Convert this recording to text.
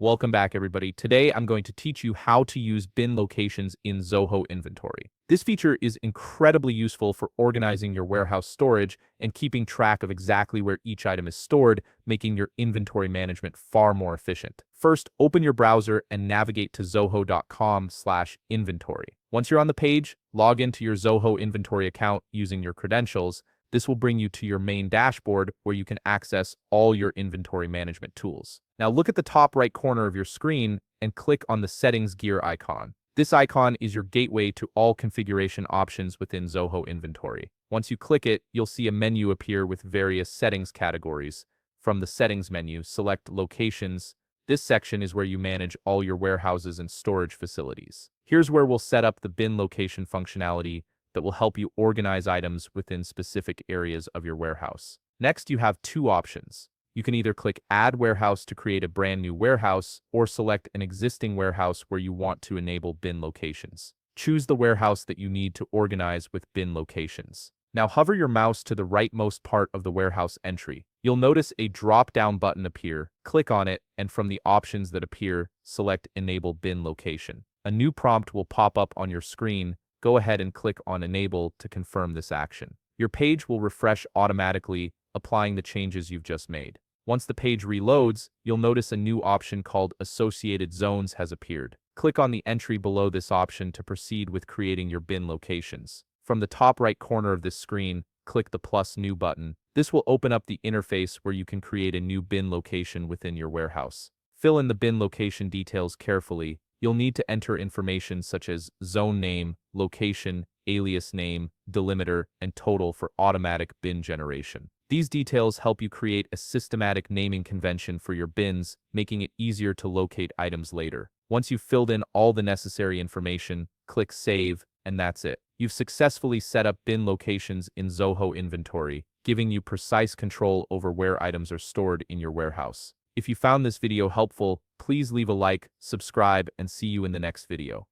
Welcome back, everybody. Today, I'm going to teach you how to use bin locations in Zoho Inventory. This feature is incredibly useful for organizing your warehouse storage and keeping track of exactly where each item is stored, making your inventory management far more efficient. First, open your browser and navigate to zoho.com/inventory. Once you're on the page, log into your Zoho Inventory account using your credentials. This will bring you to your main dashboard where you can access all your inventory management tools. Now look at the top right corner of your screen and click on the Settings gear icon. This icon is your gateway to all configuration options within Zoho Inventory. Once you click it, you'll see a menu appear with various settings categories. From the Settings menu, select Locations. This section is where you manage all your warehouses and storage facilities. Here's where we'll set up the bin location functionality that will help you organize items within specific areas of your warehouse. Next, you have two options. You can either click Add Warehouse to create a brand new warehouse, or select an existing warehouse where you want to enable bin locations. Choose the warehouse that you need to organize with bin locations. Now hover your mouse to the rightmost part of the warehouse entry. You'll notice a drop-down button appear. Click on it, and from the options that appear, select Enable Bin Location. A new prompt will pop up on your screen. Go ahead and click on Enable to confirm this action. Your page will refresh automatically, applying the changes you've just made. Once the page reloads, you'll notice a new option called Associated Zones has appeared. Click on the entry below this option to proceed with creating your bin locations. From the top right corner of this screen, click the plus New button. This will open up the interface where you can create a new bin location within your warehouse. Fill in the bin location details carefully. You'll need to enter information such as zone name, location, alias name, delimiter, and total for automatic bin generation. These details help you create a systematic naming convention for your bins, making it easier to locate items later. Once you've filled in all the necessary information, click Save, and that's it. You've successfully set up bin locations in Zoho Inventory, giving you precise control over where items are stored in your warehouse. If you found this video helpful, please leave a like, subscribe, and see you in the next video.